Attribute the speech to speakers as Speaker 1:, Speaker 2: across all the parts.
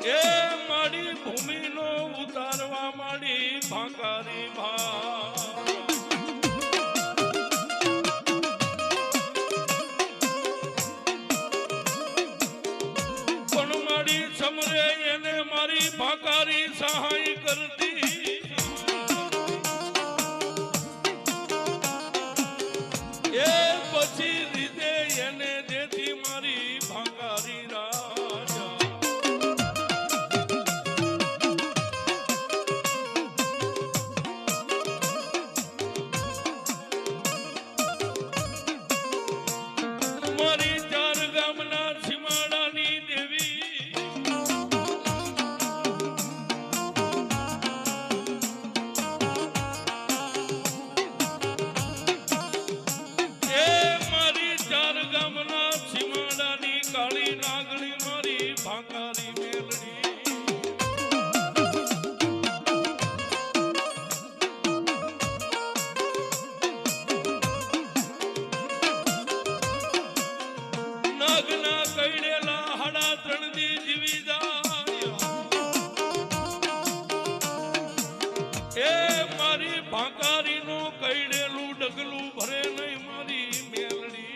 Speaker 1: એ મારી ભૂમિનો ઉતારવા માંડી ભાંકારી ભા પણ મારી સમરે એને મારી ભાંકારી સહાય કરતી એ પછી રીતે એને દેતી મારી ભાંકારી રાજા મારી ચાર ગામના સીમાડાની દેવી એ મારી ચાર ગામના સીમાડાની કાળી નાગણી મારી ભાંકારી મેલડી નાગના કઈડેલા હાડા ત્રણ દી જીવી જાય એ મારી ભાંકારીનું કઈડેલું ડગલું ભરે નહીં મારી મેલડી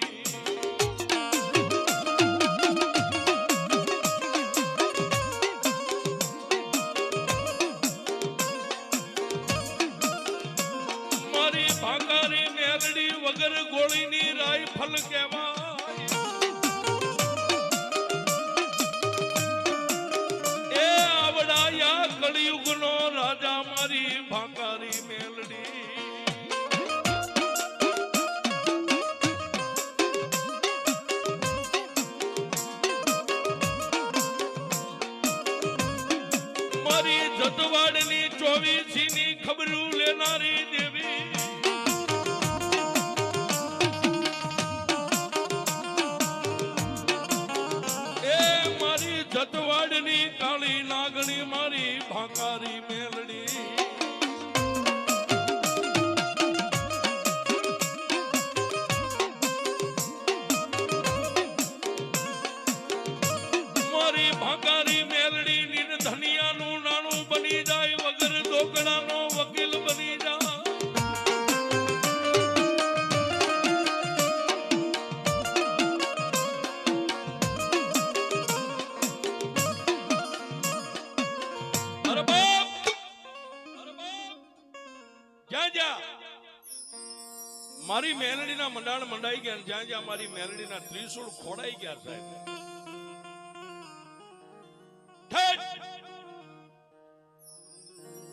Speaker 1: મારી ભાંકારી મેલડી વગર ગોળીની રાઈફલ કહેવાય એ આવડાયા કળિયુગનો રાજા મારી ભાંકારી મેલડી મારી જતવાડની 24 ની ખબરું લેનારી દેવી એ મારી જતવાડની કાળી નાગણી મારી ભાંકારી મેલડી મારી ભાંકારી મેલડી ની ધનિયાનું નાણું બની જાય વગર દોકડાનો વકીલ બની જાય અરે બાપ જ્યાં જ્યાં મારી મેલડીના મંડાણ મંડાઈ ગયા જ્યાં જ્યાં મારી મેલડીના ત્રિશૂળ ખોડાઈ ગયા સાહેબ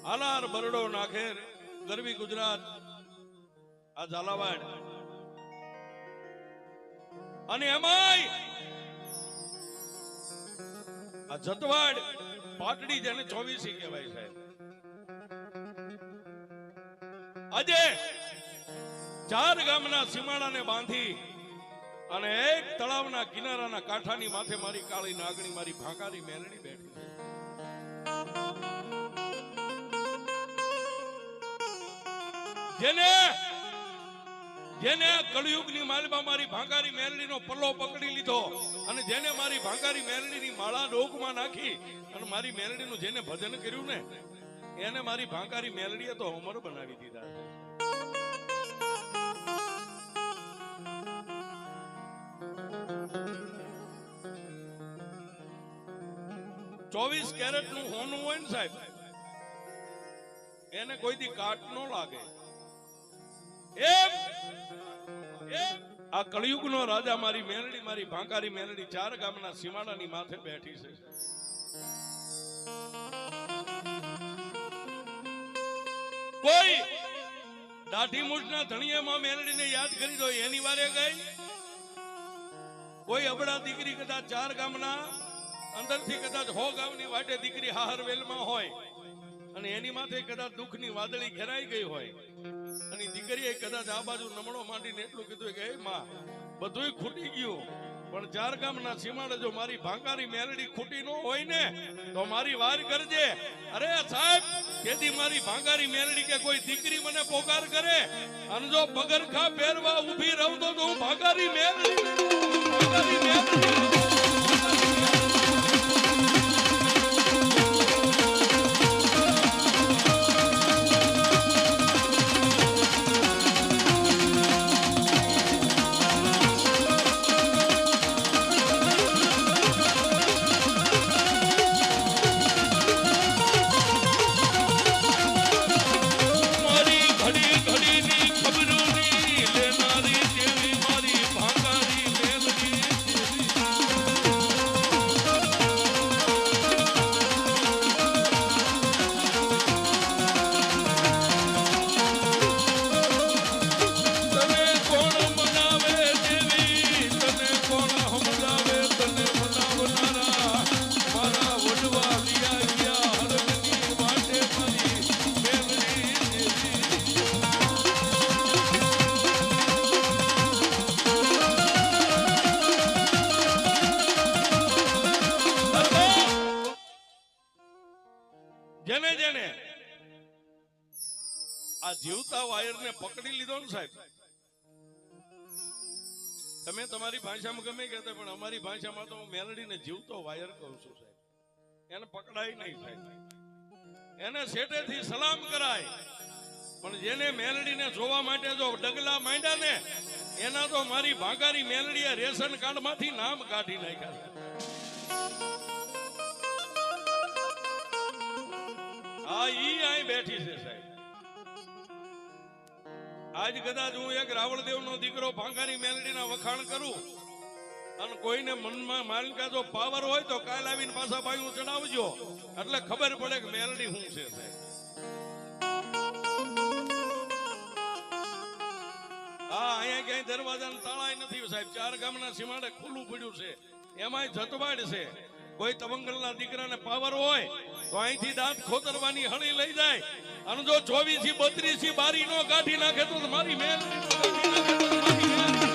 Speaker 1: હાલાર બરડો નાખેર ગરવી ગુજરાત આ ઝાલાવાડ અને એમાંય આ જતવાડ પાટડી જેને 24 કહેવાય સાહેબ આજે ચાર ગામના સીમાડાને બાંધી અને એક તળાવના કિનારાના કાંઠાની માથે મારી કાળી નાગણી મારી ભાંકારી મેલડી બેઠી જેને જેને કળિયુગની માલમાં મારી ભાંકારી મેલડીનો પલ્લો પકડી લીધો અને જેને મારી ભાંકારી મેલડીની માળા ડોકમાં નાખી અને મારી મેલડીનું જેને ભજન કર્યું ને એને મારી ભાંકારી મેલડીએ તો અમર બનાવી દીધા છે 24 કેરેટ નું હોનું હોય ને સાહેબ એને કોઈ દી કાટ ન લાગે આ કળિયુગનો રાજા મારી મેલડી મારી ભાંકારી મેલડી ચાર ગામના સીમાડાની માથે બેઠી છે કોઈ દાઢી મૂછના ધણીયામાં મેલડીને યાદ કરી દો એની વારે ગઈ કોઈ અબડા દીકરી કદાચ ચાર ગામના અંદરથી કદાચ 100 ગામની વાટે દીકરી હાહરવેલમાં હોય અને એની માથે કદાચ દુઃખની વાદળી ઘેરાઈ ગઈ હોય અને દીકરીએ કદાચ આ બાજુ નમણો માંડીને એટલું કીધું કે માં બધુંય ખૂટી ગયું પણ ચાર ગામના સીમાડે જો મારી ભાંકારી મેલડી ખૂટી ન હોય ને તો મારી વાર કરજે અરે સાહેબ કેદી મારી ભાંકારી મેલડી કે કોઈ દીકરી મને પોકાર કરે અને જો પગરખા પહેરવા ઊભી રહું તો હું ભાંકારી મેલડી જેને જેને આ જીવતા વાયરને પકડી લીધો ને સાહેબ, તમે તમારી ભાષામાં ગમે કહેતા પણ અમારી ભાષામાં તો હું મેલડીને જીવતો વાયર કહું છું સાહેબ. એને પકડાય નહીં સાહેબ, એને સેટેથી સલામ કરાય. પણ જેને મેલડીને જોવા માટે જો ડગલા માંડ્યા ને એના તો મારી ભાગારી મેલડીએ રેશન કાર્ડ માંથી નામ કાઢી નાખ્યા. આ ઈ અહીં બેઠી છે સાહેબ. આજ કદાચ હું એક રાવળદેવ નો દીકરો ભાંગારી મેલડીના વખાણ કરું અને કોઈને મનમાં માલિકા જો પાવર હોય તો કાલ આવીને પાછા બાયું ચડાવજો એટલે ખબર પડે કે મેલડી શું છે સાહેબ. હા, અહીંયા ક્યાંય દરવાજાના તાળાય નથી સાહેબ. 4 ગામના સીમાડે ખુલ્લું પડ્યું છે, એમાંય જતવાડ છે. કોઈ તવંગલના દીકરાને પાવર હોય તો અહીંથી દાંત ખોતરવાની હળી લઈ જાય અને જો 24 32 બારી નો કાઢી નાખે તો મારી મેલડી નો કાઢી નાખે તો મારી મેલડી.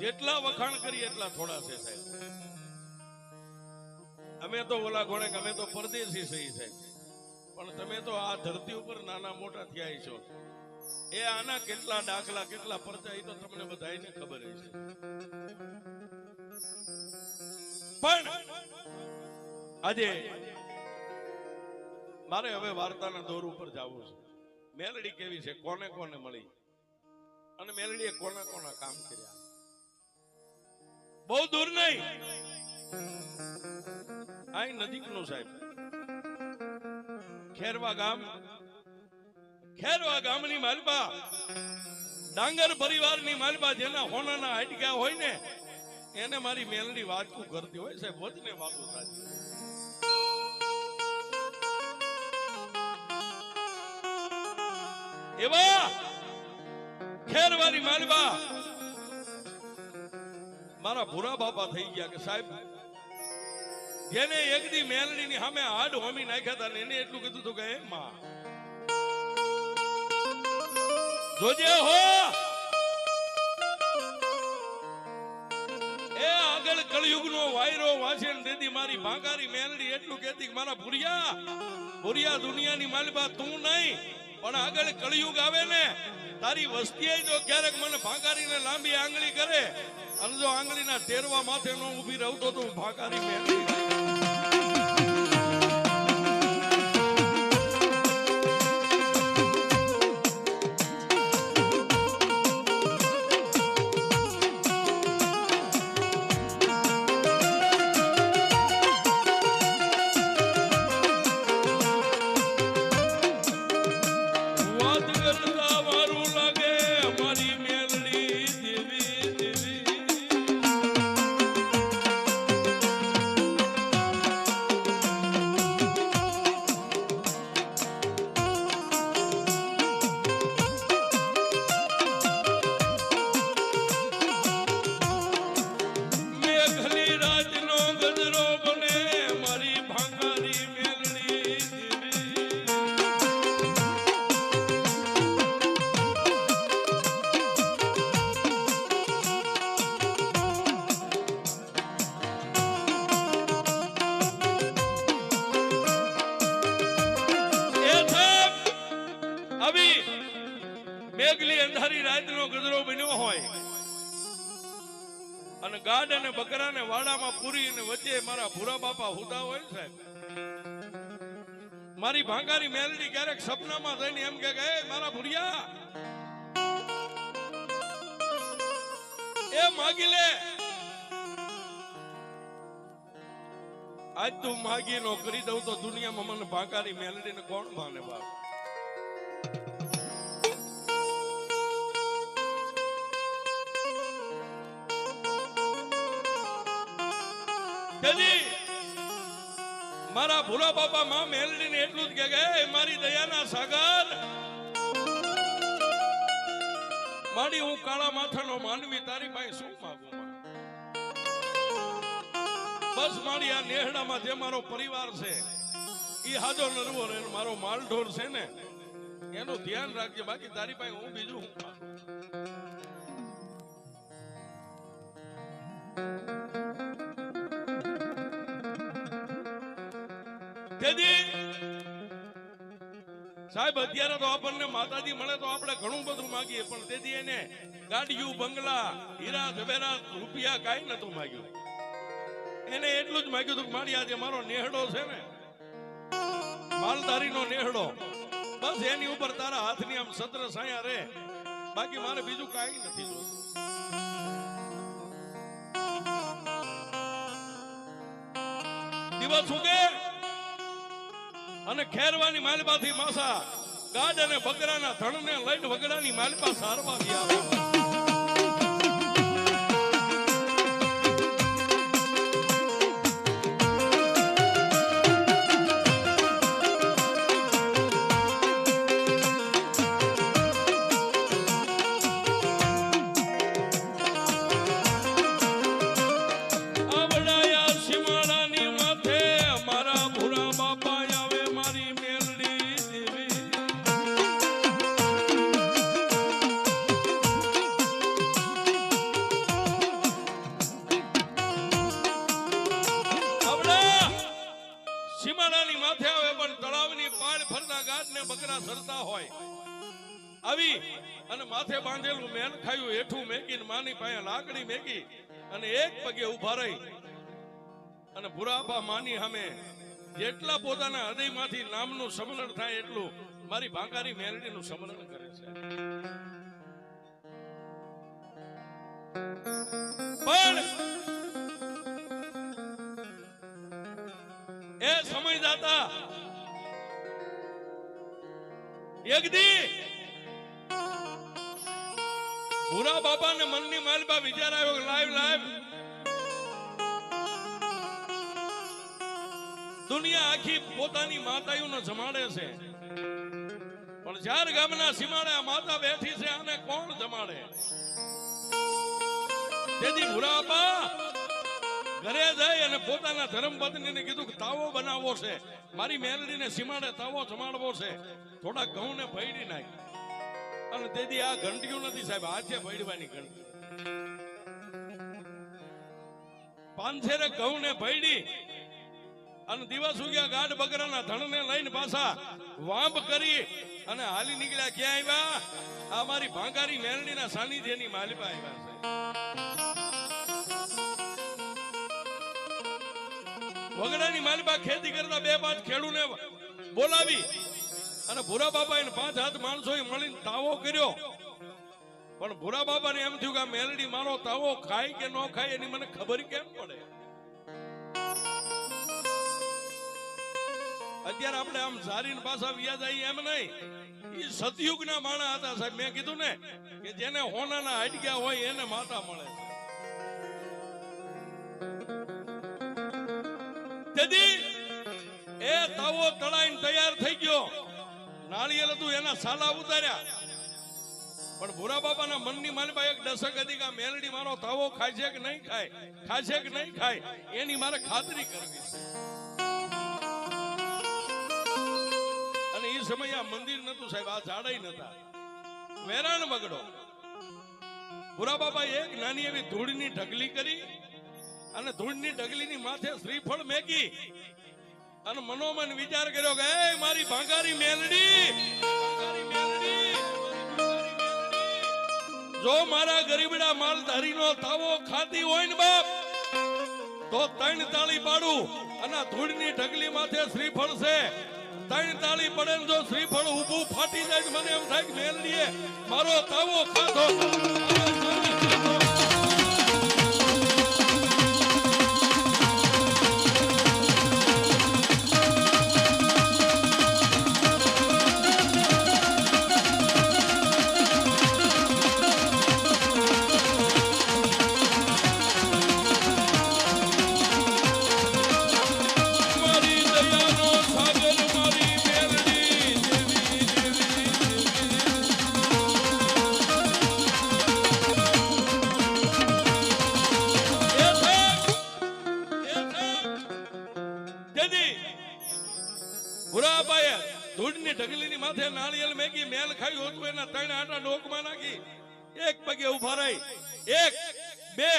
Speaker 1: જેટલા વખાણ કરીએ એટલા થોડા છે સાહેબ. અમે તો ઓલા ગોણે અમે તો પરદેશી સહી સાહેબ, પણ તમે તો આ ધરતી ઉપર નાના મોટા થયા છો. એ આના કેટલા દાખલા કેટલા પરચા એ તો તમને બધાને ખબર છે. પણ આજે મારે હવે વાર્તાના દોર ઉપર જવું છે. મેલડી કેવી છે, કોને કોને મળી અને મેલડીએ કોના કોના કામ કર્યા. બહુ દૂર નહીં, અહીં નજીક નું સાહેબ ખેરવા ગામ. ખેરવા ગામની માલબા ડાંગર પરિવારની માલબા જેના હોનાના હાડક્યા હોય ને એને મારી મેલડી વાતકું કરતી હોય સાહેબ. વધને વાતું થતી એવા ખેરવારી માલબા મારા ભૂરા બાપા થઈ ગયા કે સાહેબ જેને એક દી મેલડી ની સામે હાડ હોમી નાખ્યા હતા ને એને એટલું કીધું હતું કે માં જોજે હો એ આગળ કળયુગ નો વાયરો વાંચે ને તેથી મારી ભાંગારી મેલડી એટલું કહેતી કે મારા ભૂરિયા દુનિયાની માલબા તું નહીં પણ આગળ કળયુગ આવે ને તારી વસ્તીએ જો ક્યારેક મને ભાંગારીને લાંબી આંગળી કરે અને જો આંગળીના ટેરવા માથે નો ઊભી રહતો તો ભાંગારી મેલડી. મેઘલી અંધારી રાતનો ગજરો બન્યો હોય અને ગાડ અને બકરાને વાડામાં પૂરી અને વચ્ચે મારા ભૂરા બાપા હુતા હોય સાહેબ. મારી ભાંગારી મેલડી ક્યારેક સપનામાં જઈને એમ કે મારા ભુરિયા એ માગી લે, આજ તું માગી નો કરી દઉં તો દુનિયામાં મને ભાંગારી મેલડી ને કોણ માને બાપ. મારા ભૂરા બાપા માં મેલડી ને એટલું જ કે મારી દયાના સાગર માડી હું કાળા માથાનો માનવી તારી પાસે શું માંગુ? બસ મારી આ નેહડામાં જે મારો પરિવાર છે ઈ હાજો નરવો રે, મારો માલઢોર છે ને એનું ધ્યાન રાખજે, બાકી તારી પાસે હું બીજું હું માંગુ? સાહેબ અત્યારે તો આપણને માતાજી મળે તો આપણે ઘણું બધું માગીએ, પણ તેથી એને ગાડીયું, બંગલા, હીરા જવેરાત, રૂપિયા કાંઈ નતું માગ્યું. એને એટલું જ માગ્યું હતું કે મારી આજે મારો નેહડો છે ને, માલધારીનો નેહડો, બસ એની ઉપર તારા હાથની આમ સત્ર સાયા રે, બાકી મારે બીજું કાંઈ નથી જોતું. દિવસ ઉગે અને ખેરવાની માલબાથી માસા ગાડ અને બકરાના ધણને લઈને વગડાની માલબા સારવા ગયા. આવી અને માથે બાંધેલું મેન ખાયું હેઠું મેકીને માની પાસે લાકડી મેકી અને એક પગે ઉભા રહી અને ભુરાબા માની સામે જેટલા પોતાના હૃદયમાંથી નામનું સ્મરણ થાય એટલું મારી ભાંગારી મેલડીનું સ્મરણ કરે છે. પણ એ સમય જાતા એક દી ભૂરા બાપા ને મનની માલબા વિચાર આવ્યો લાઈવ દુનિયા આખી પોતાની માતાઓને જમાડે છે, પણ ચાર ગામના સીમાડે આ માતા બેઠી છે, આને કોણ જમાડે? તેથી ભૂરા બાપા ઘરે જઈ અને પોતાના ધર્મપત્નીને કીધું કે તાવો બનાવવો છે, મારી મેલડીને સીમાડે તાવો જમાડવો છે, થોડા ઘઉં ને ભેડી નાખ. અને તેથી આ ઘંટીયું નથી સાહેબ, હાથે ભેડવાની ઘંટી. પાંચેરે ઘઉં ને ભેડી અને દિવસ ઉગ્યા ગાઢ બકરાના ધણને લઈને પાછા વાંપ કરી અને હાલી નીકળ્યા. ક્યાં આવ્યા? આ મારી ભાંગારી મેલડીના સાનિધ્યની માલિપા આવ્યા છે. વગડાની માલિપા ખેતી કરતા બે પાંચ ખેડૂને બોલાવી અને ભૂરા બાપા એને 5 હાથ માણસો મળીને તાવો કર્યો. પણ ભૂરા બાપાને એમ થયું કે મેલડી મારો તાવો ખાય કે ન ખાય એની મને ખબર કેમ પડે? અત્યારે આપણે આમ સારીને પાછા વ્યાજ આવી એમ નહીં, એ સતયુગના માણા હતા સાહેબ. મેં કીધું ને કે જેને હોનાના હાડક્યા હોય એને માતા મળે. તેથી એ તાવો તળાઈને તૈયાર થઈ ગયો. નાળિયેર હતું એના સાલા ઉતાર્યા. પણ ભૂરા બાપાના મનની માલબા એક દશક હતી કે મેલડી મારો તાવો ખાય છે કે નહીં ખાય, ખાશે કે નહીં ખાય, એની મારે ખાતરી કરવી છે. અને એ સમયે આ મંદિર નતું સાહેબ, આ ઝાડાઈ નતા, વેરાણ બગડો. ભૂરા બાપા એક નાની એવી ધૂળની ઢગલી કરી અને ધૂળની ઢગલીની માથે શ્રીફળ મેકી અને મનોમન વિચાર કર્યો કે એ મારી ભાંગારી મેલડી, જો મારા ગરીબડા માલધારીનો તાવો ખાતી હોય ને બાપ તો 3 તાળી પાડું અને ધૂળની ઢગલી માથે શ્રીફળ છે, ત્રણ તાળી પડે ને જો શ્રીફળ ઊભું ફાટી જાય મને એમ થાય કે મેલડીએ મારો તાવો ખાધો. ઢગલીની માથે નાળિયેર મેગી મેલ ખાઈ હોતું એના ત્રણ આટા ડોકમાં નાખી એક પગે ઉભા રહી, એક બે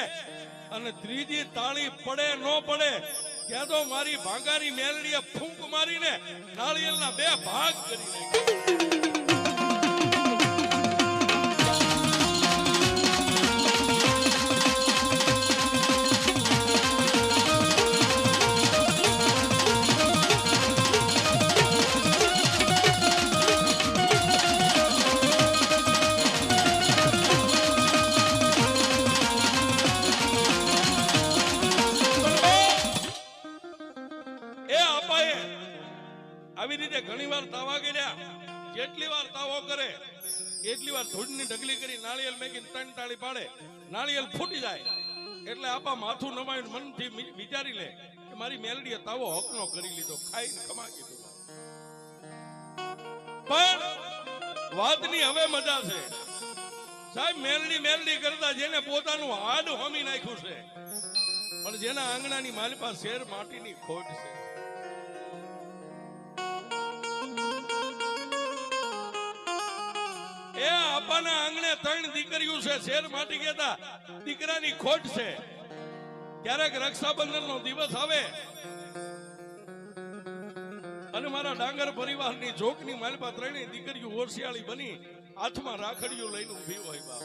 Speaker 1: અને ત્રીજી તાળી પડે નો પડે ત્યાં તો મારી ભાંગારી મેલડીએ ફૂંક મારીને નાળિયેરના બે ભાગ કરી નાખ્યા. આવી રીતે ઘણી વાર તાવા કર્યા, જેટલી વાર તાવો કરે એટલી વાર ધૂળની ઢગલી કરી નાળિયેર મેકીને ત્રણ તાળી પાડે, નાળિયેર ફૂટી જાય એટલે આપા માથું નમાવીને મનથી વિચારી લે કે મારી મેલડીએ તાવો હકનો કરી લીધો, ખાઈને ખમા કીધું. પણ વાતની હવે મજા છે સાહેબ. મેલડી કરતા જેને પોતાનું હાડ હોમી નાખ્યું છે, પણ જેના આંગણાની માલિપા શેર માટીની ખોટ છે. એ આપાના આંગણે ત્રણ દીકરીઓ છે, શેર માટી કહેતા દીકરાની ખોટ છે. ક્યારેક રક્ષાબંધન નો દિવસ આવે અને મારા ડાંગર પરિવારની જોકની માલપા ત્રણેય દીકરીઓ હોશિયાળી બની હાથમાં રાખડીઓ લઈને ઊભી હોય બાપ.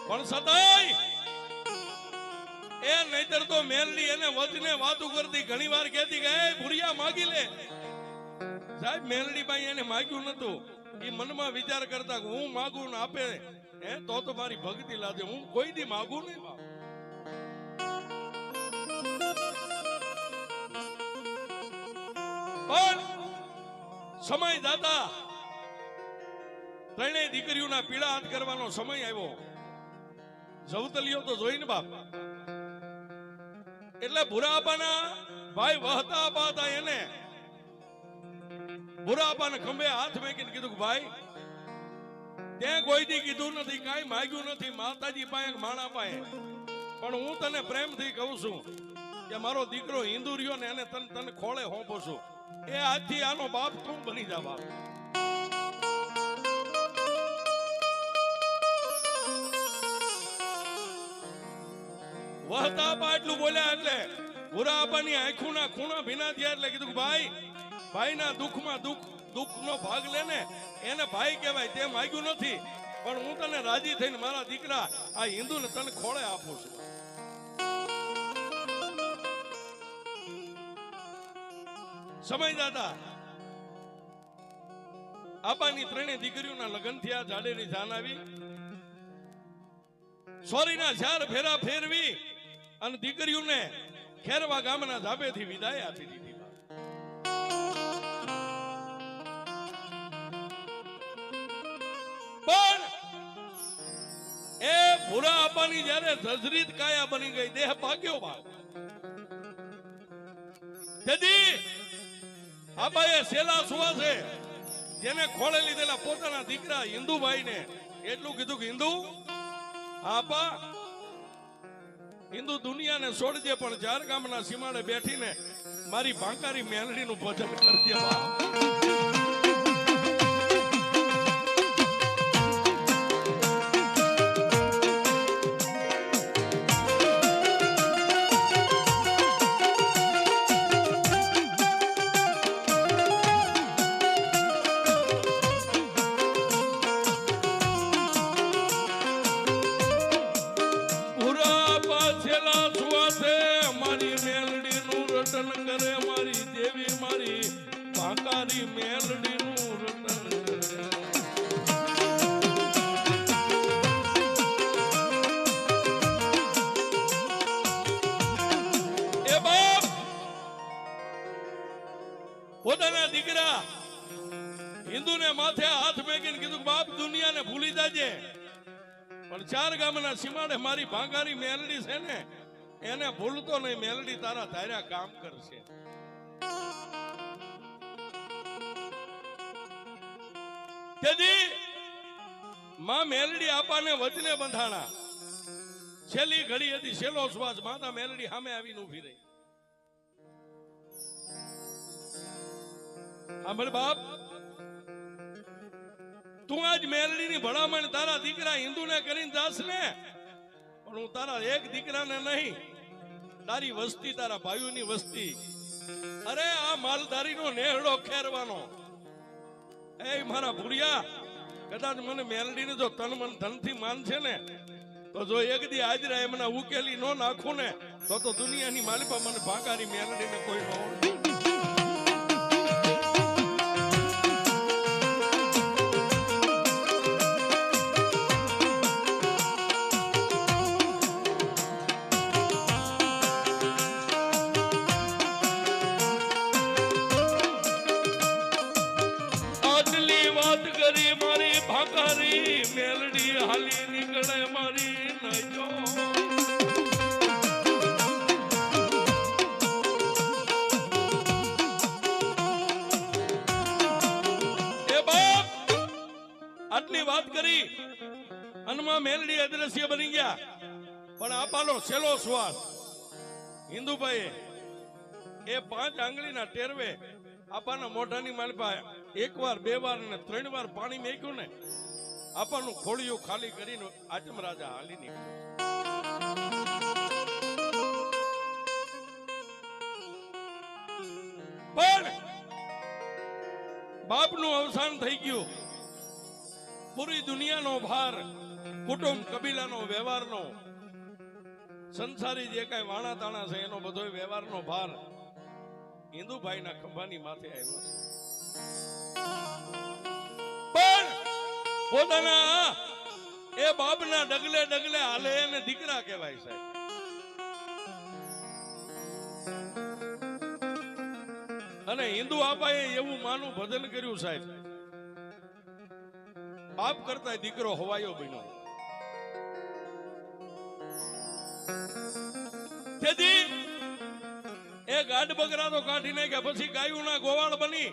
Speaker 1: પણ સદાય એ નહીતર તો મેલડી એને વચને વાતું કરતી ઘણી વાર કહેતી કે એ ભુરિયા માગી લે. સાહેબ મેલડી ભાઈ એને માગ્યું નતું, એ મનમાં વિચાર કરતા કે હું માગું ને આપે તો મારી ભક્તિ લાગે, હું કોઈ દી માગું નહીં બાપ. પણ સમય દાતા ત્રણેય દીકરીઓના પીડા હાથ કરવાનો સમય આવ્યો. જવતલીઓ તો જોઈને બાપ એટલે ભુરાબાના ભાઈ વહતા આપા હતા, એને ભુરાબાને ખંભે હાથ મેકીને કીધું કે ભાઈ ત્યાં કોઈ દી કીધું નથી, કાંઈ માગ્યું નથી માતાજી પાસે માણા પાસે, પણ હું તને પ્રેમથી કહું છું કે મારો દીકરો હિન્દુ રહ્યો ને એને તને ખોળે હોંપો છું, એ આજથી આનો બાપ તું બની જા બાપ. વહતા આપા એટલું બોલ્યા એટલે ભુરા આપાની આંખોના ખૂણા ભીના થયા એટલે કીધું કે ભાઈના દુઃખમાં દુઃખનો ભાગ લે ને એને ભાઈ કહેવાય. તે માગ્યું નથી પણ હું તને રાજી થઈને મારા દીકરા આ હિન્દુને તને ખોળે આપું છું. સમય દાદા આપાની ત્રણેય દીકરીઓના લગ્ન થયા, જાડેની જાન આવી, સોરીના ચાર ફેરા ફેરવી અને દીકરીઓને ખેરવા ગામના ધાબેથી વિદાય આપી દીધી. પણ એ ભુરા આપાની જયારે જર્જરિત કાયા બની ગઈ, દેહ પાક્યો બાપ, તેથી આપાએ સેલા સુવાસે જેને ખોળે લીધેલા પોતાના દીકરા હિન્દુભાઈને એટલું કીધું કે હિન્દુ આપા હિન્દુ દુનિયાને છોડજે પણ ચાર ગામના સીમાડે બેઠીને મારી ભાંકારી મેલડીનું ભજન કરજે બાપ. મારી દેવી મારી ભાંકારી મેલડીનું રતન એ બાપ પોતાના દીકરા હિન્દુને માથે હાથ મેકીને કીધું બાપ દુનિયાને ભૂલી જાજે, પણ ચાર ગામના સીમાડે મારી ભાંગારી મેલડી છે ને એને ભૂલતો નહીં, મેલડી તારા ધાર્યા કામ કરશે. તેથી માં મેલડી આપાને વચને બંધાણા. છેલ્લી ઘડી હતી, છેલ્લો શ્વાસ, માતા મેલડી સામે આવીને ઊભી રહી. સાંભળ બાપ, તું આજ મેલડીની ભલામણ તારા દીકરા હિન્દુને કરીને જાસ ને, પણ હું તારા એક દીકરાને નહીં, તારી વસ્તી, તારા ભાઈઓની વસ્તી, અરે આ માલધારીનો નેહડો ખેરવાનો. એ મારા ભૂરિયા, કદાચ મને મેલડીને જો તન મન ધનથી માનશે ને, તો જો એક દી હાજરા એમના ઉકેલી નો નાખું ને, તો દુનિયાની માલિપા મને ભાંગારી મેલડીને કોઈ ન ઓળખે. મેલડી હાલી નીકળે મારી નજો. એ બાપ આટલી વાત કરી અનમાં મેલડી અદ્રશ્ય બની ગયા, પણ આપાનો છેલ્લો શ્વાસ હિન્દુભાઈ એ 5 આંગળીના ટેરવે આપાના મોઢાની માલપા 1 વાર 2 વાર ને 3 વાર પાણી મેક્યું ને, આપણનું ખોળિયું ખાલી કરીને આચમ રાજા હાલી નીકળ્યો. પણ બાપનું અવસાન થઈ ગયું. પૂરી દુનિયાનો ભાર, કુટુંબ કબીલાનો વ્યવહારનો, સંસારી જે કઈ વાણા તાણા છે એનો બધો વ્યવહારનો ભાર હિન્દુભાઈના ખંભાની માથે આવ્યો છે. પણ પોતાના એ બાપના ડગલે ડગલે હાલે એને દીકરા કહેવાય સાહેબ. અને હિન્દુ આપાએ એવું માનું ભજન કર્યું સાહેબ, બાપ કરતા દીકરો હવાયો બન્યો. તેથી એ ગાઢ બકરા તો કાઢી નાખ્યા, પછી ગાયુંના ગોવાળ બની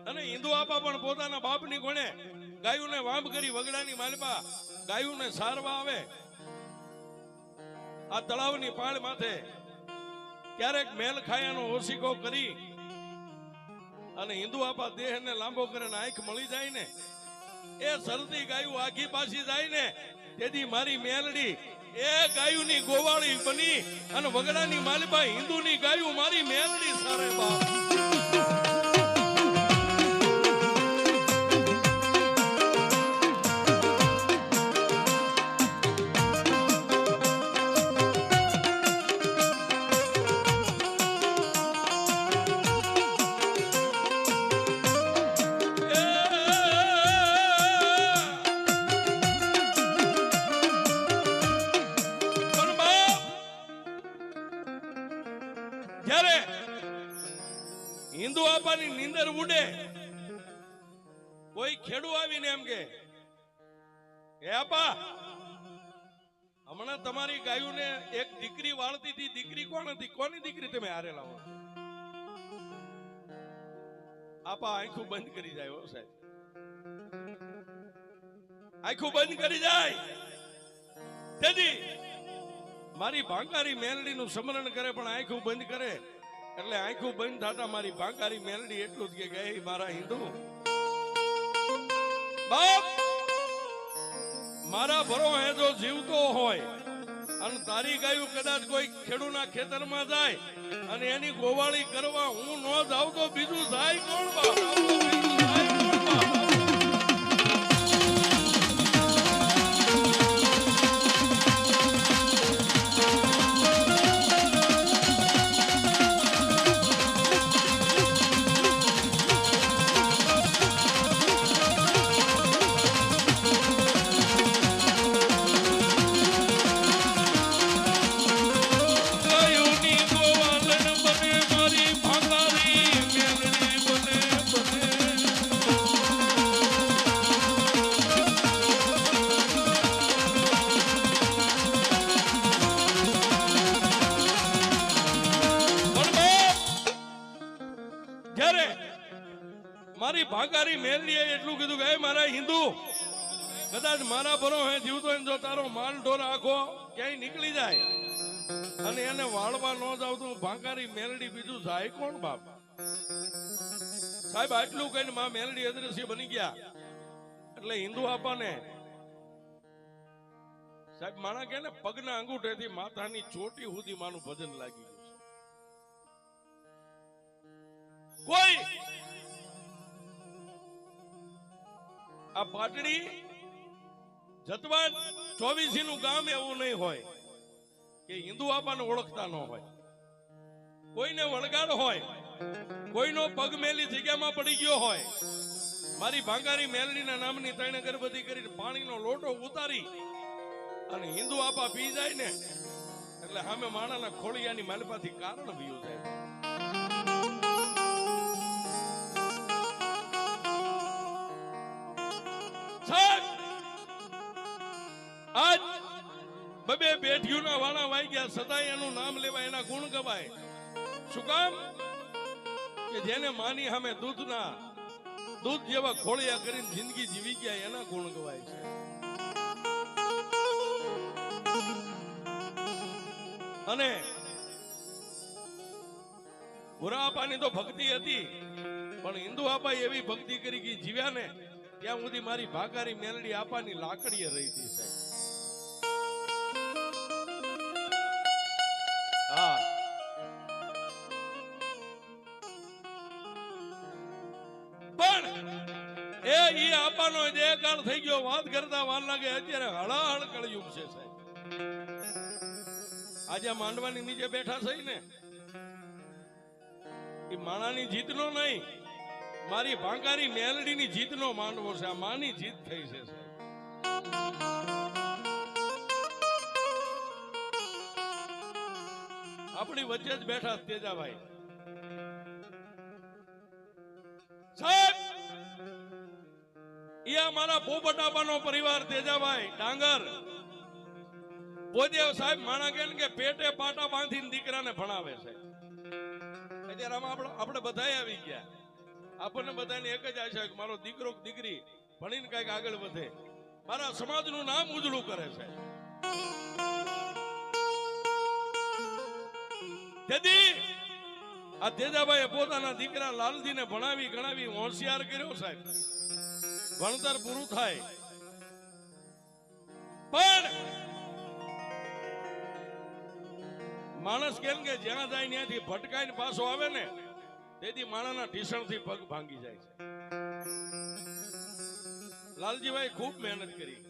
Speaker 1: અને હિન્દુ આપા પણ પોતાના બાપની કોણે ગાયુંને વાંભ કરી વગડાની માલપા ગાયુંને સારવા આવે. આ તળાવની પાળ માથે ક્યારેક મેલ ખાયાનો ઓશિકો કરી અને હિન્દુ આપા દેહને લાંબો કરે ને આંખ મળી જાય ને, એ સરતી ગાયું આખી પાછી જાય ને, તેથી મારી મેલડી એ ગાયુંની ગોવાળી બની અને વગડાની માલપા હિન્દુની ગાયું મારી મેલડી સારે બાપ. હિન્દુ આપાની નીંદર ઉડે, કોઈ ખેડૂ આવીને એમ કે આપા હમણાં તમારી ગાયુંને એક દીકરી વાળતી હતી, દીકરી કોણ હતી, કોની દીકરી તમે હારેલા હો? આપા આંખું બંધ કરી જાય. હો સાહેબ, આંખું બંધ કરી જાય. તેથી મારી ભાંકારી મેલડીનું સ્મરણ કરે, પણ આંખું બંધ કરે એટલે આંખું બંધ થતા મારી ભાંકારી મેલડી એટલું જ કે મારા હિન્દુ બાપ, મારા ભરો હે જો જીવતો હોય અને તારી ગાયું કદાચ કોઈ ખેડૂના ખેતરમાં જાય અને એની ગોવાળી કરવા હું ન જાઉં તો બીજું જાય કોણ બાપ? જ્યારે મારી ભાગારી મેલડીએ એટલું કીધું કે મારા હિન્દુ કદાચ મારા ભરો હે જીવતો હોય જો તારો માલ ઢોર આખો ક્યાંય નીકળી જાય અને એને વાળવા ન જાવ તો ભાંગારી મેલડી બીજું જાય કોણ બાપ? સાહેબ આટલું કહીને માં મેલડી અદ્રશ્ય બની ગયા એટલે હિન્દુ આપાને સાહેબ માણા કે ને પગના અંગૂઠેથી માથાની ચોટી સુધી માનું ભજન લાગી ગયું છે. કોઈ આ પાટડી જતવાડ 24 નું ગામ એવું નહીં હોય કે હિન્દુ આપાને ઓળખતા ન હોય. કોઈને વળગાડ હોય, કોઈનો પગ મેલી જગ્યામાં પડી ગયો હોય, મારી ભાંગારી મેલડીના નામની ત્રણ અગરબત્તી કરી પાણીનો લોટો ઉતારી અને હિન્દુ આપા પી જાય ને એટલે સામે માણાના ખોળિયાની માલપાથી કારણ પીયું જાય. આજ બબે બેઠીઓના વાણા વાઈ ગયા સદાય એનું નામ લેવાય, એના ગુણ ગવાય. શું કામ? કે જેને માની સામે દૂધ જેવા ખોળિયા કરીને જિંદગી જીવી ગયા એના ગુણ ગવાય છે. અને ભુરા આપાની તો ભક્તિ હતી પણ હિન્દુ આપા એવી ભક્તિ કરી કે જીવ્યા ને ત્યાં સુધી મારી ભાગારી મેલડી આપાની લાકડીએ રહી હતી સાહેબ. હા પણ ઈ આપાનો જે કાળ થઈ ગયો વાત કરતા વાર લાગે અત્યારે હળાહળ કળયુગ છે સાહેબ. આજે માંડવાની નીચે બેઠા છે ને એ માણાની જીતનો નહીં, મારી ભાંગારી મેલડીની જીતનો માંડવો છે. આ માની જીત થઈ છે સાહેબ. આપણી વચ્ચે જ બેઠા તેજાભાઈ સાહેબ. એ અમારા પોપટાપાનો પરિવાર તેજાભાઈ ડાંગર પોદેવ સાહેબ માણા કે પેટે પાટા બાંધીને દીકરાને ભણાવે છે. અત્યારે આપણે બધાય આવી ગયા. આપણને બધાને એક જ આશા કે મારો દીકરો દીકરી ભણીને કઈક આગળ વધે, મારા સમાજનું નામ ઉજળું કરે છે. તેથી આ તેજાભાઈએ પોતાના દીકરા લાલજીને ભણાવી ગણાવી હોશિયાર કર્યો સાહેબ. ભણતર પૂરું થાય પણ માણસ કેમ કે જ્યાં જાય ત્યાંથી ભટકાઈને પાછો આવે ને તેથી માણાના ઢીસણથી પગ ભાંગી જાય છે. લાલજીભાઈ ખૂબ મહેનત કરી,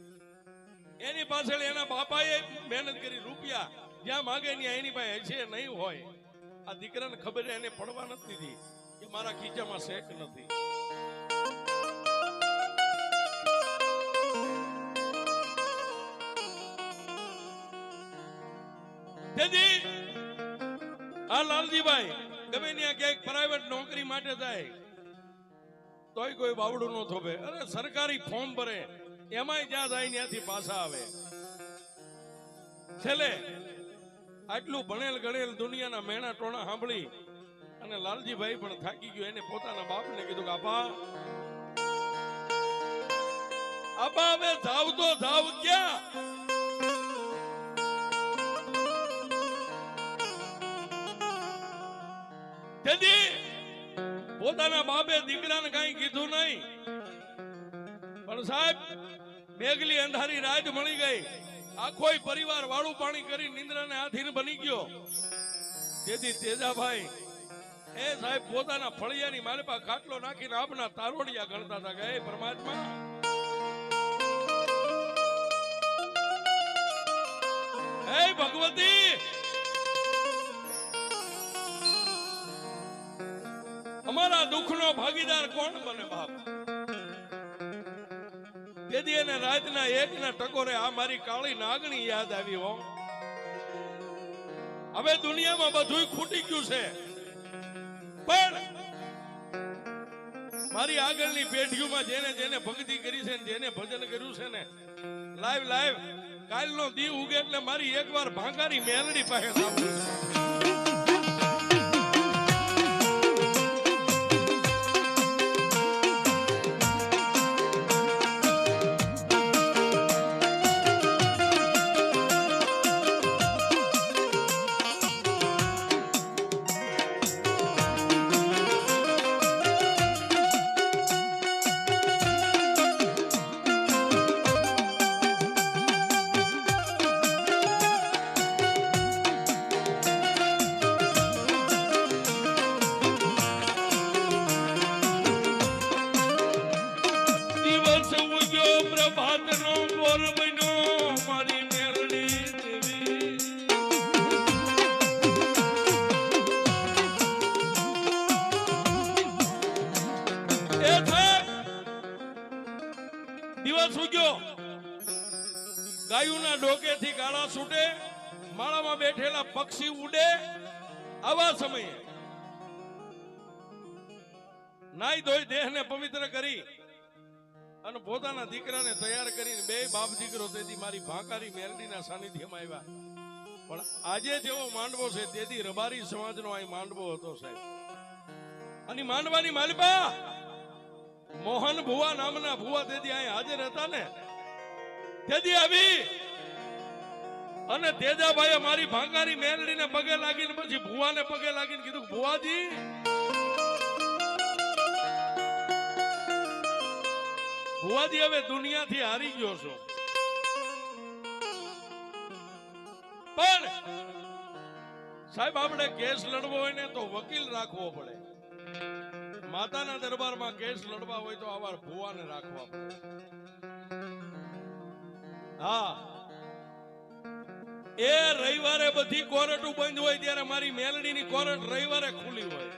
Speaker 1: એની પાછળ એના બાપાએ મહેનત કરી. રૂપિયા જ્યાં માગે ત્યાં એની પાસે છે નહીં હોય. આ દીકરાને ખબર એને પડવા નથી દીધી કે મારા ખીચામાં શેક નથી. તેથી આ લાલજીભાઈ ગમે ત્યાં ક્યાંક પ્રાઇવેટ નોકરી માટે જાય તોય કોઈ બાવડું ન થોભે. અરે સરકારી ફોર્મ ભરે એમાંય જ્યાં જાય ત્યાંથી પાછા આવે. છેલ્લે આટલું ભણેલ ગણેલ દુનિયાના મેણા ટોણા સાંભળી અને લાલજીભાઈ પણ થાકી ગયો. એને પોતાના બાપને કીધું કે આપા હવે જાવ તો જાવ ક્યાં? તેથી પોતાના બાપે દીકરાને કઈ કીધું નહીં. પણ સાહેબ મેઘલી અંધારી રાત મળી ગઈ, આખો પરિવાર વાળું પાણી કરી નિંદ્રાને આધીન બની ગયો. તેથી તેજાભાઈ એ સાહેબ પોતાના ફળિયાની માલપા ખાટલો નાખીને આપના તારોડિયા ગણતા હતા કે હે પરમાત્મા, હે ભગવતી, અમારા દુઃખનો ભાગીદાર કોણ બને બાપ? તેથી એને રાતના એકના ટકોરે આ મારી કાળી નાગણી યાદ આવી. હો હવે દુનિયામાં બધું ખૂટી ગયું છે પણ મારી આગળની પેઢીઓમાં જેને જેને ભક્તિ કરી છે, જેને ભજન કર્યું છે ને, લાઈવ કાલનો દી ઉગે એટલે મારી એકવાર ભાંગારી મેલડી પાસે સાંભળ્યું. દિવસ ઉગ્યો, ગાયુના ડોકેથી ગાળા છૂટે, માળામાં બેઠેલા પક્ષી ઉડે, આવા સમયે નાઈ ધોઈ દેહને પવિત્ર કરી અને પોતાના દીકરાને તૈયાર કરીને બે બાપ દીકરો તેથી મારી ભાંકારી મેલડીના સાનિધ્યમાં આવ્યા. પણ આજે જેવો માંડવો છે તેથી રબારી સમાજનો અહીં માંડવો હતો સાહેબ. અને માંડવાની માલિપા મોહન ભુવા નામના ભુવા તેથી અહીં હાજર હતા ને, તેથી આવી અને તેજાભાઈએ મારી ભાંગારી મેલડીને પગે લાગીને પછી ભુવાને પગે લાગીને કીધું, ભુવાજી ભુવાજી હવે દુનિયાથી હારી ગયો છો, પણ સાહેબ આપણે કેસ લડવો હોય ને તો વકીલ રાખવો પડે. માતાના દરબારમાં કેસ લડવા હોય તો આવા ભુવાને રાખવા પડે. હા, એ રવિવારે બધી કોર્ટો બંધ હોય ત્યારે મારી મેલડીની કોર્ટ રવિવારે ખુલ્લી હોય.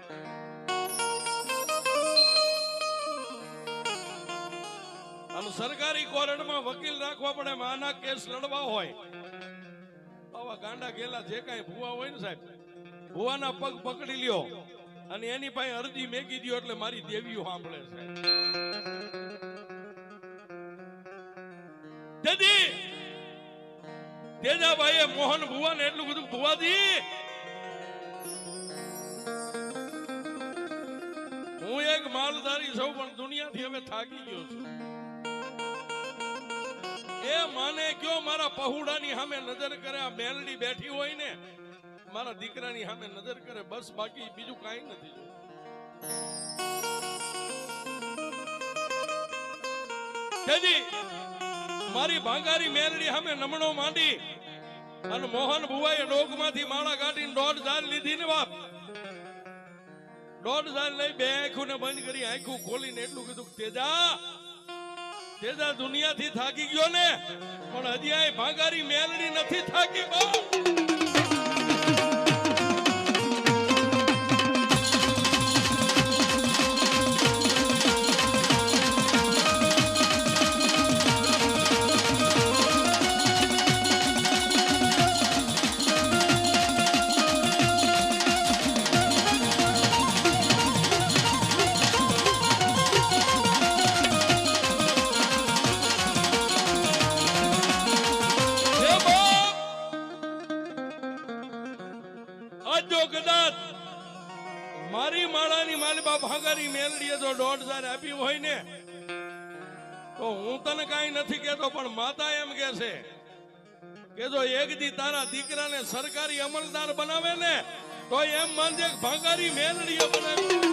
Speaker 1: અને સરકારી કોર્ટમાં વકીલ રાખવા પડે. આના કેસ લડવા હોય આવા ગાંડા ગેલા જે કાંઈ ભુવા હોય ને સાહેબ, ભુવાના પગ પકડી લ્યો અને એની પાસે અરજી મેકી દો એટલે મારી દેવીઓ સાંભળે છે. તેથી તેજાભાઈએ મોહન ભુવાને એટલું બધું, ભુવાજી હું એક માલધારી છું પણ દુનિયાથી હવે થાકી ગયો છું. એ માને કયો મારા પહુડાની સામે નજર કરે, આ મેલડી બેઠી હોય ને મારા દીકરાની સામે નજર કરે, બસ બાકી બીજું કાંઈ નથી. તેથી મારી ભાંગારી મેલડી સામે નમણો માંડી અને મોહન ભુવાએ ડોકમાંથી માળા કાઢીને 1.5 લીધી ને બાપ. 1.5 લઈ બે આંખું ને બંધ કરી, આંખું ખોલીને એટલું કીધું, તેજા દુનિયાથી થાકી ગયો ને, પણ હજી આ ભાંગારી મેલડી નથી થાકી. મારી માળાની માલિબા ભાંગારી મેલડીએ જો 1.5 આપ્યું હોય ને તો હું તને કાંઈ નથી કેતો, પણ માતા એમ કે છે કે જો એક દી તારા દીકરાને સરકારી અમલદાર બનાવે ને તો એમ માનજે ભાંગારી મેલડીએ બનાવ્યો.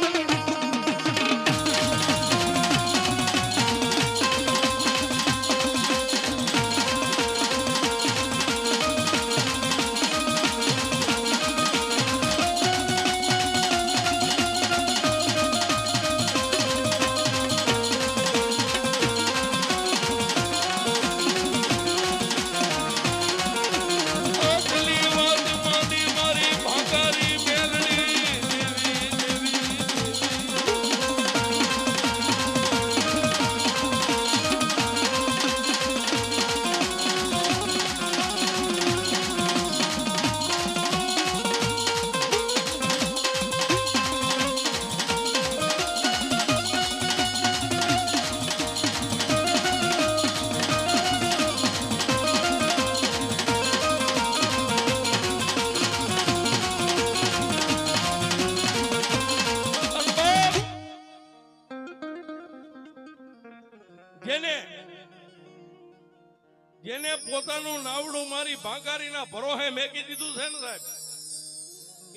Speaker 1: જેને પોતાનું નાવડું મારી ભાંગારીના ભરોહે મેકી દીધું છે ને સાહેબ,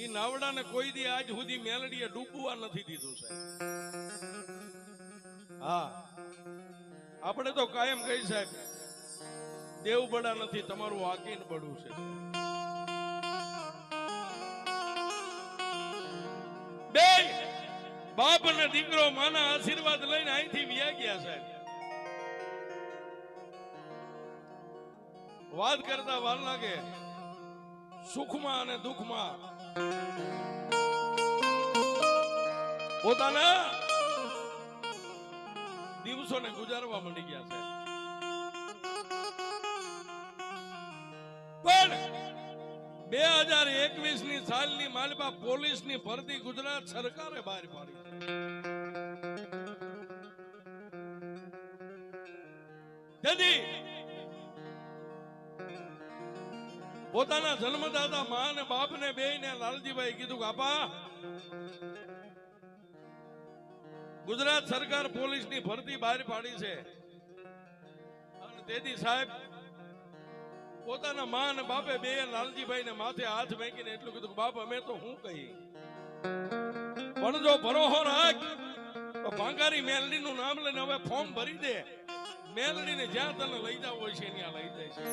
Speaker 1: એ નાવડાને કોઈ દી આજ સુધી મેલડીએ ડૂબવા નથી દીધું સાહેબ. હા, આપણે તો કાયમ કહી સાહેબ, દેવ બડા નથી, તમારું આકીન બડું છે. બે બાપ અને દીકરો માના આશીર્વાદ લઈને અહીંથી વ્યા ગયા સાહેબ. વાત કરતા વાર લાગે, સુખમાં અને દુઃખમાં પોતાના દિવસોને ગુજારવા માંડી ગયા છે. પણ 2021 ની સાલની માલપા પોલીસની ભરતી ગુજરાત સરકારે બહાર પાડી. તેથી પોતાના જન્મદાતા મા અને બાપને બેયને લાલજીભાઈ કીધું કે આપા ગુજરાત સરકાર પોલીસની ભરતી બહાર પાડી છે. અને તેથી સાહેબ પોતાના મા અને બાપે બે લાલજીભાઈ ને માથે હાથ મેકીને એટલું કીધું કે બાપ અમે તો શું કહી, પણ જો ભરોહો રાખ તો ભાંગારી મેલડી નું નામ લઈને હવે ફોર્મ ભરી દે. મેલડી ને જ્યાં તને લઈ જાવ હોય છે ત્યાં લઈ જાય છે.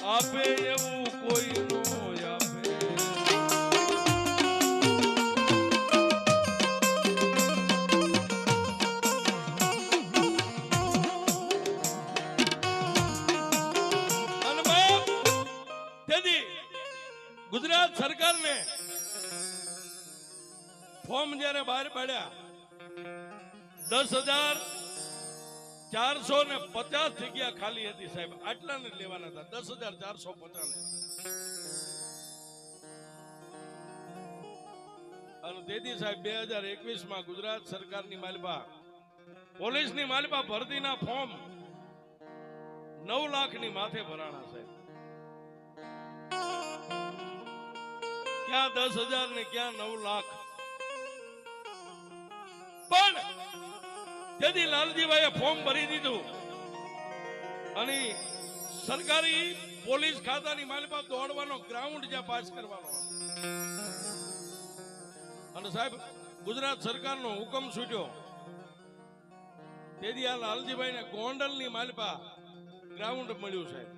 Speaker 1: આપે એવું કોઈ નો આપે. અને બાપ તેથી ગુજરાત સરકારને ફોર્મ જ્યારે બહાર પાડ્યા 10,450 જગ્યા ખાલી હતી સાહેબ. આટલા ને લેવાના હતા 10,450 ને. અને તેથી સાહેબ 2021 માં ગુજરાત સરકારની માલપા પોલીસની માલપા ભરતીના ફોર્મ 9 લાખ ની માથે ભરાણા સાહેબ. ક્યાં 10,000 ને ક્યાં 9 લાખ. પણ તેથી લાલજીભાઈએ ફોર્મ ભરી દીધું અને સરકારી પોલીસ ખાતાની માલપા દોડવાનો ગ્રાઉન્ડ જ્યાં પાસ કરવાનો. અને સાહેબ ગુજરાત સરકારનો હુકમ છૂટ્યો. તેથી આ લાલજીભાઈને ગોંડલની માલપા ગ્રાઉન્ડ મળ્યું સાહેબ.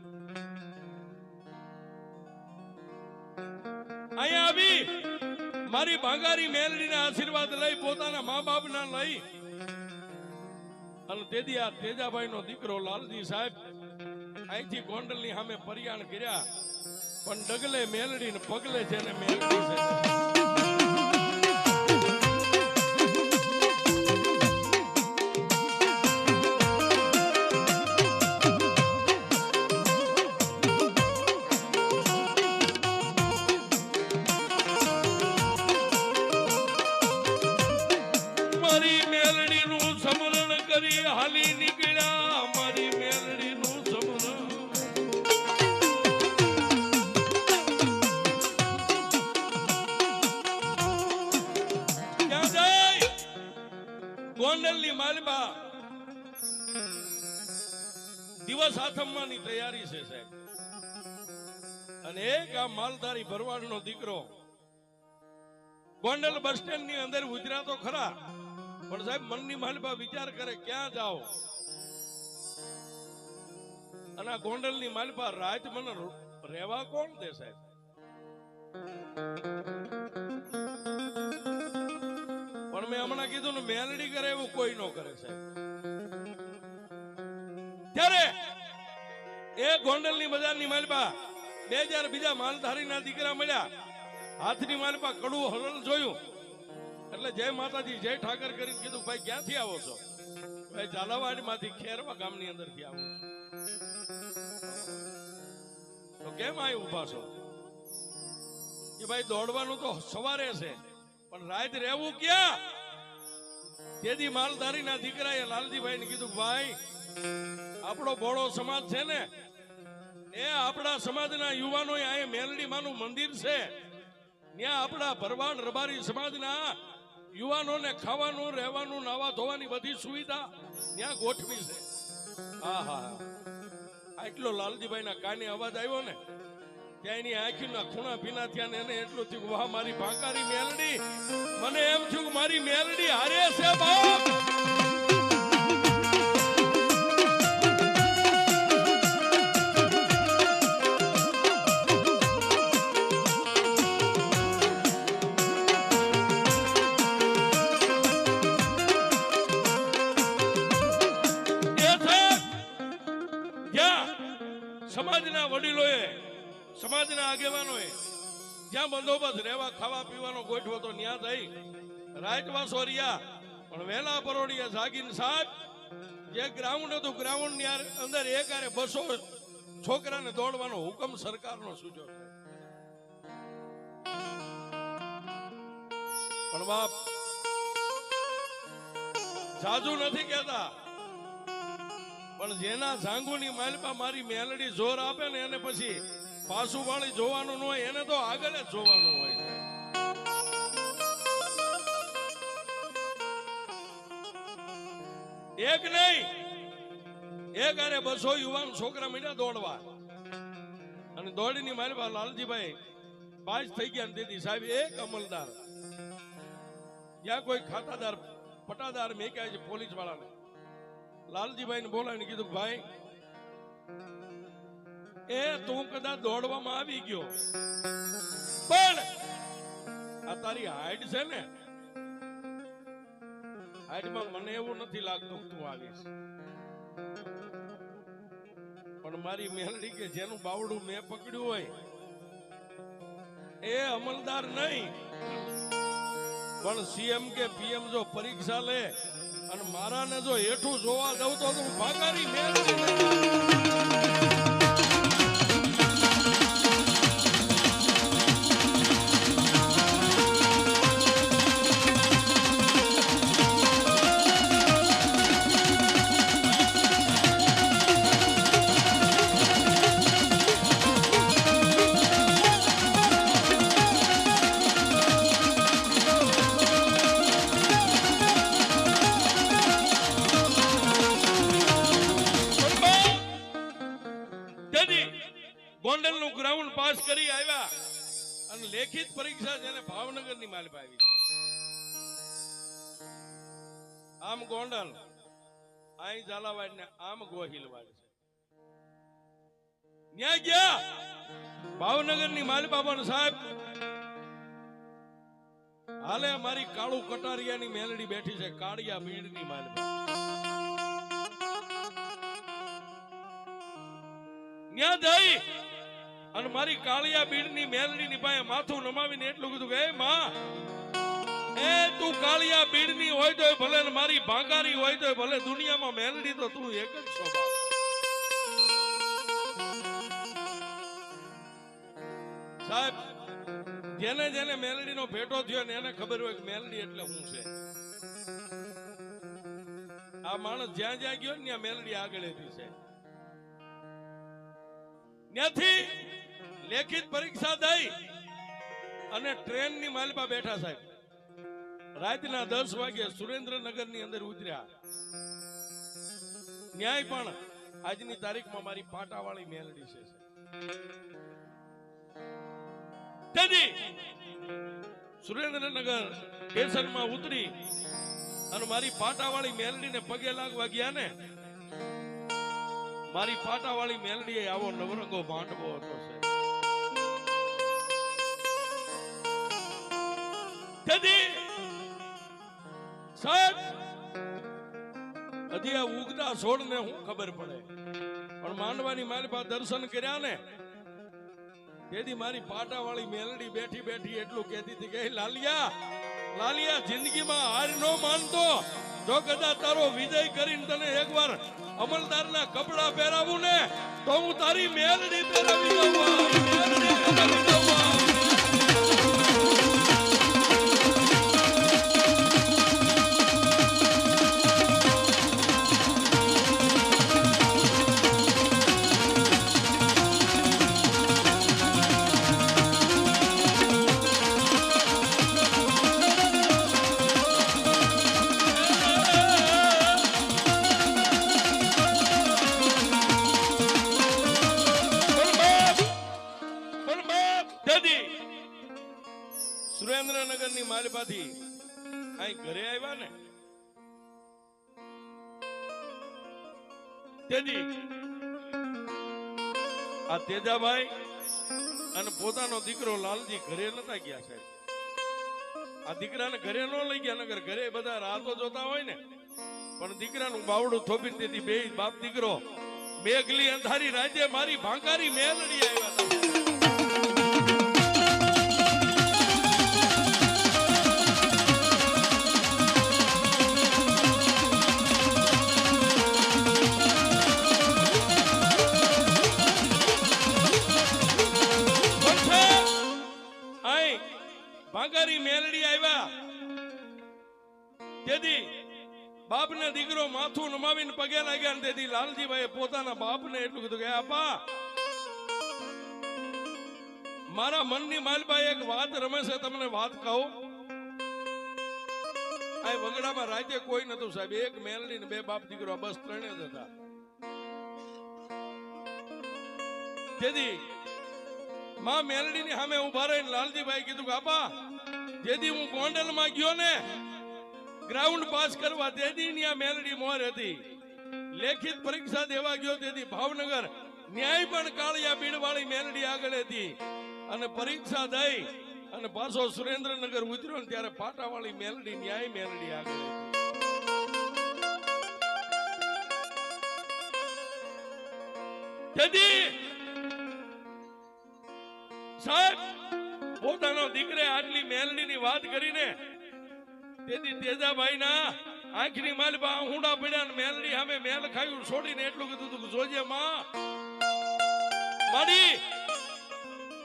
Speaker 1: અહીંયા આવી મારી ભાંગારી મેલડીના આશીર્વાદ લઈ પોતાના મા બાપના લઈ અને તેથી આ તેજાભાઈ નો દીકરો લાલજી સાહેબ અહીંથી ગોંડલની સામે પરિયાણ કર્યા. પણ ડગલે મેલડી ને પગલે છે ને મેલડી છે. મારી મેલડી નું સમરણ કરી હાલી નીકળ્યા. મારી મેલડી નું સમરણ ક્યાં જાય? ગોંડલની માલપા દિવસ આથમવાની તૈયારી છે સાહેબ. અને એક આ માલધારી ભરવાડ નો દીકરો ગોંડલ બસ સ્ટેન્ડ ની અંદર ઉતર્યા તો ખરા, પણ સાહેબ મનની માલપા વિચાર કરે ક્યાં જાઓ. અને આ ગોંડલ ની માલપા રાત મને રહેવા કોણ દે સાહેબ? પણ મેં હમણાં કીધું ને મેલડી કરે એવું કોઈ ન કરે સાહેબ. ત્યારે એ ગોંડલ ની બજાર ની માલપા 2000 બીજા માલધારી ના દીકરા મળ્યા. હાથની માલપા કડવું હરલ જોયું એટલે જય માતાજી જય ઠાકર કરીને કીધું ભાઈ ક્યાંથી આવો છો? ભાઈ ઝાલાવાડ માંથી ખેરવા ગામની અંદર થી આવો. તો કેમ અહીં ઉભા છો? કે ભાઈ દોડવાનું તો સવારે છે પણ રાત રહેવું ક્યાં? તેથી માલધારી ના દીકરાએ લાલજીભાઈ ને કીધું ભાઈ આપણો બોળો સમાજ છે ને એ આપણા સમાજના યુવાનો અહીંયા મેલડી માનું મંદિર છે, ત્યાં આપણા ભરવાડ રબારી સમાજના યુવાનોને ખાવાનું રહેવાનું નાવા ધોવાની બધી સુવિધા ત્યાં ગોઠવી છે. આટલો લાલજીભાઈ ના કાને અવાજ આવ્યો ને ત્યાં એની આંખીના ખૂણા ભીના થયા ને એને એટલું થયું વાહ મારી ભાંકારી મેલડી. મને એમ થયું કે મારી મેલડી હારે છે બાપ. સમાજના વડીલોએ, સમાજના આગેવાનોએ જ્યાં બંદોબસ્ત રહેવા ખાવા પીવાનો ગોઠવો તો ન્યા થઈ રાતવાસો રહ્યા. પણ વેલા પરોડિયા જાગીને સાહેબ જે ગ્રાઉન્ડ હતું, ગ્રાઉન્ડ ની અંદર એકારે 200 છોકરાને દોડવાનો હુકમ સરકારનો સૂચો છે. પણ બાપ જાજુ નથી કહેતા, પણ જેના જાંગુની માલપા મારી મેલડી જોર આપે ને એને પછી પાછું વાળી જોવાનું ન હોય, એને તો આગળ જ જોવાનું હોય છે. એક નહીં, એક અરે 200 યુવાન છોકરા મીડા દોડવા, અને દોડીની માલપા લાલજીભાઈ પાસ થઈ ગયા. તેથી સાહેબ એક અમલદાર યા કોઈ ખાતાદાર પટાદાર મેક્યા છે પોલીસ વાળાને, લાલજીભાઈ ને બોલાવીને કીધું, ભાઈ એ તું કદાચ દોડવામાં આવી ગયો, પણ આ તારી હાઈટ છે ને, હાઈટમાં મને એવું નથી લાગતું તું આવીશ. પણ મારી મેલડી કે જેનું બાવડું મેં પકડ્યું હોય એ અમલદાર નહીં, પણ સીએમ કે પીએમ જો પરીક્ષા લે અને મારાને જો હેઠું જોવા દઉં તો હું ભાગારી મેલડી ગોંડલ નું ગ્રાઉન્ડ પાસ કરી આવ્યા અને લેખિત પરીક્ષા જેને ભાવનગર ની માલપા આવી છે. આમ ગોંડલ, અહીં ઝાલાવાડ ને આમ ગોહિલવાડ છે. ન્યા ગયા ભાવનગર ની માલપા પણ સાહેબ હાલે મારી કાળુ કટારિયા ની મેલડી બેઠી છે, કાળિયા બીડ ની માલપા. ન્યા જઈ અને મારી કાળિયા બીડ ની મેલડી ની પાસે માથું નમાવીને એટલું કીધું કે એ માં, એ તું કાળિયા બીડ ની હોય તો ભલે ને મારી ભાંગારી હોય તો ભલે, દુનિયામાં મેલડી તો તું એક જ છો બાપ. સાહેબ જેને જેને મેલડી નો ભેટો થયો ને એને ખબર હોય કે મેલડી એટલે શું છે. આ માણસ જ્યાં જ્યાં ગયો ને ત્યાં મેલડી આગળથી છે. ત્યાંથી લેખિત પરીક્ષા દઈ અને ટ્રેન ની માલપા બેઠા સાહેબ. રાતના 10 વાગે સુરેન્દ્રનગર ની અંદર ઉતર્યા. ન્યાય પણ આજની તારીખમાં મારી પાટાવાળી મેલડી છે. તેથી સુરેન્દ્રનગર સ્ટેશનમાં ઉતરી અને મારી પાટાવાળી મેલડી ને પગે લાગવા ગયા ને, મારી પાટાવાળી મેલડી આવો નવરંગો ભાંડવો હતો છે. તેથી સાહેબ હજી આ ઉગતા છોડ ને હું ખબર પડે, પણ માંડવાની મારી પાસે દર્શન કર્યા ને તેથી મારી પાટાવાળી મેલડી બેઠી બેઠી એટલું કહેતી હતી કે લાલિયા, લાલિયા જિંદગીમાં હાર નો માનતો, જો કદાચ તારો વિજય કરીને તને એકવાર અમલદારના કપડા પહેરાવું ને તો હું તારી મેલડી પહેરાવી દઉં. સુરેન્દ્રનગર ની માલપાથી અહીં ઘરે આવ્યા ને તેથી આ તેજાભાઈ અને પોતાનો દીકરો લાલજી ઘરે નતા ગયા સાહેબ. આ દીકરાને ઘરે ન લઈ ગયા, નગર ઘરે બધા રાતો જોતા હોય ને, પણ દીકરાનું બાવડું થોપી તેથી બે બાપ દીકરો મેઘલી અંધારી રાજ્ય મારી ભાંકારી મેલડી આવ્યા હતા. ભાંગારી મેલડી આવ્યા તેથી બાપને દીકરો માથું નમાવીને પગે લાગ્યા ને તેથી લાલજીભાઈ પોતાના બાપને એટલું કીધું કે આપા મારા મનની માલભાઈ એક વાત રમે છે, તમને વાત કહું. આ વગડામાં રાજ્ય કોઈ નતું સાહેબ, એક મેલડી ને બે બાપ દીકરો, બસ ત્રણે જ હતા. તેથી માં મેલડી ની સામે ઉભા રહીને લાલજીભાઈ કીધું કે આપા જેથી હું ગોંડલ માં ગયો ને ગ્રાઉન્ડ પાસ કરવા તેથી ની આ મેલડી મોર હતી. લેખિત પરીક્ષા દેવા ગયો તેથી ભાવનગર ન્યાય પણ કાળિયા બીડવાળી મેલડી આગળ હતી અને પરીક્ષા દઈ અને પાછો સુરેન્દ્રનગર ઉતર્યો ને ત્યારે પાટાવાળી મેલડી ન્યાય મેલડી આગળ હતી. તેથી સાહેબ પોતાનો દીકરે આટલી મેલડી ની વાત કરીને તેથી તેજાભાઈ ના આંખની માલબા હુંડા પડ્યા ને મેલડી સામે મેલ ખાયું છોડીને એટલું કીધું જોજે માં મારી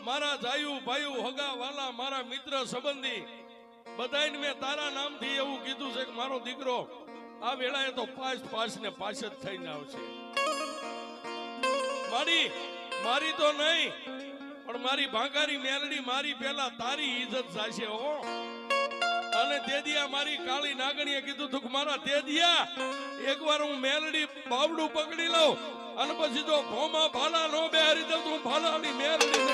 Speaker 1: મારા જાયું ભાઈઓ હગા વાલા મારા મિત્ર સંબંધી બધાને મેં તારા નામથી એવું કીધું છે કે મારો દીકરો આ વેળાએ તો પાસ ને પાસ જ થઈને આવશે. મારી તો નહીં પણ મારી ભાંગારી મેલડી મારી પેલા તારી ઇજ્જત જાશે હો. અને તેદિયા મારી કાળી નાગણીએ કીધું તું મારા તેદિયા એકવાર હું મેલડી બાવડું પકડી લઉં અને પછી જો ભોમાં ભાલા નો બેહારી દઉં તું ભાલાની મેલડી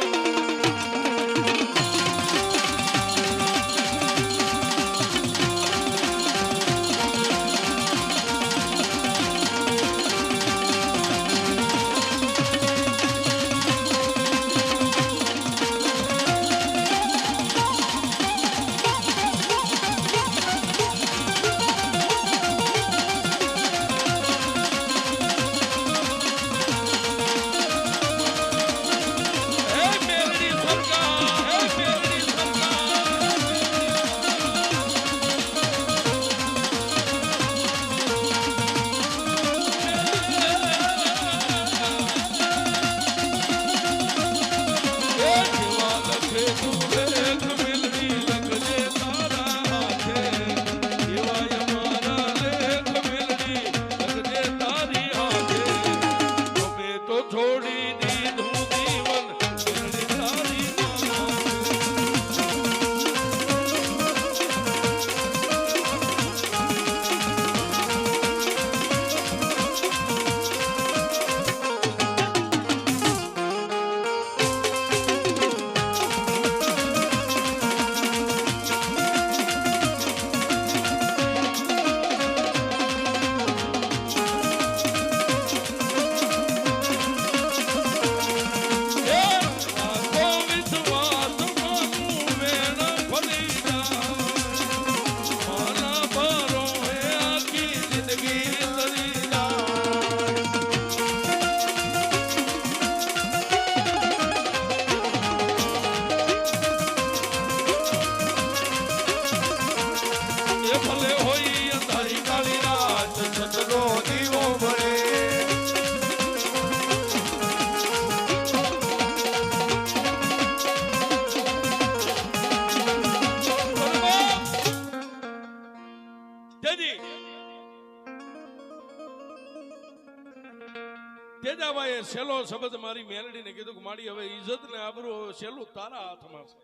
Speaker 1: તેજાભાઈએ છેલ્લો શબ્દ મારી મેલડીને કીધું કે મારી હવે ઇજ્જત ને આબરૂ હવે છેલ્લું તારા હાથમાં છે.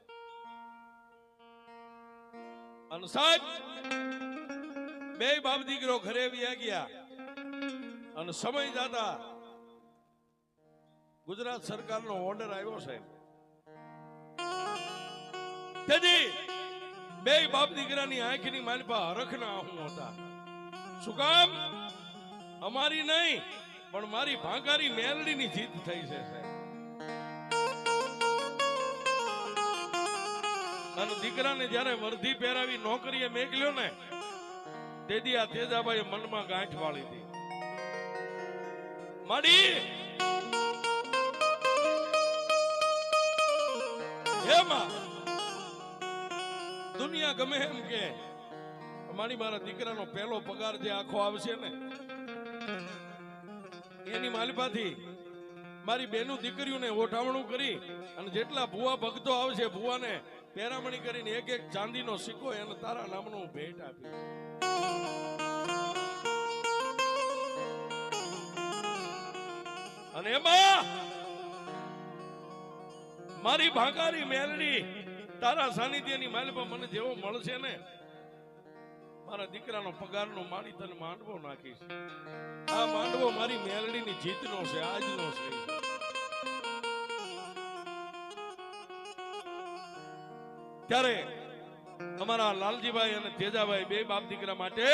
Speaker 1: અને સાહેબ બે બાપ દીકરો ઘરે વ્યા ગયા અને સમય જતા ગુજરાત સરકારનો ઓર્ડર આવ્યો છે. તેથી બે બાપ દીકરાની આંખની માલપા હરખના આહું હતા. શું કામ? અમારી નહીં પણ મારી ભાંગારી મેલડીની જીત થઈ છે. અને દીકરાને જયારે વર્ધી પહેરાવી નોકરીએ મેકલ્યો ને તેથી આ તેજાભાઈ મનમાં ગાંઠ વાળી હતી. માડી હે માં, દુનિયા ગમે એમ કે મારી મારા દીકરાનો પહેલો પગાર જે આખો આવશે ને એની માલિપાથી મારી બેનું દીકરીઓને ઓઢાવણું કરી અને જેટલા ભુવા ભક્તો આવશે ભુવાને પેરામણી કરીને એક એક ચાંદીનો સિક્કો એને તારા નામનું ભેટ આપી. અને એમાં મારી ભાંગારી મેલડી તારા સાનિધ્યની માલિપા મને જેવો મળશે ને મારા દીકરાનો પગારનો માડી તને માંડવો નાખીશ. આ માંડવો મારી મેલડીની જીતનો છે, આજનો છે. ત્યારે અમારા લાલજીભાઈ અને તેજાભાઈ બે બાપ દીકરા માટે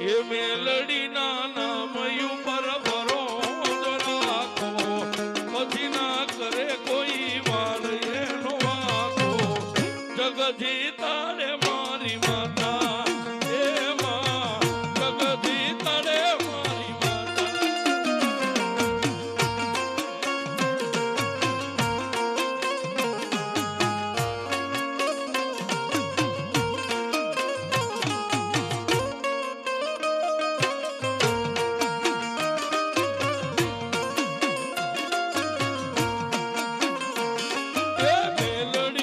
Speaker 1: એ મેલડીના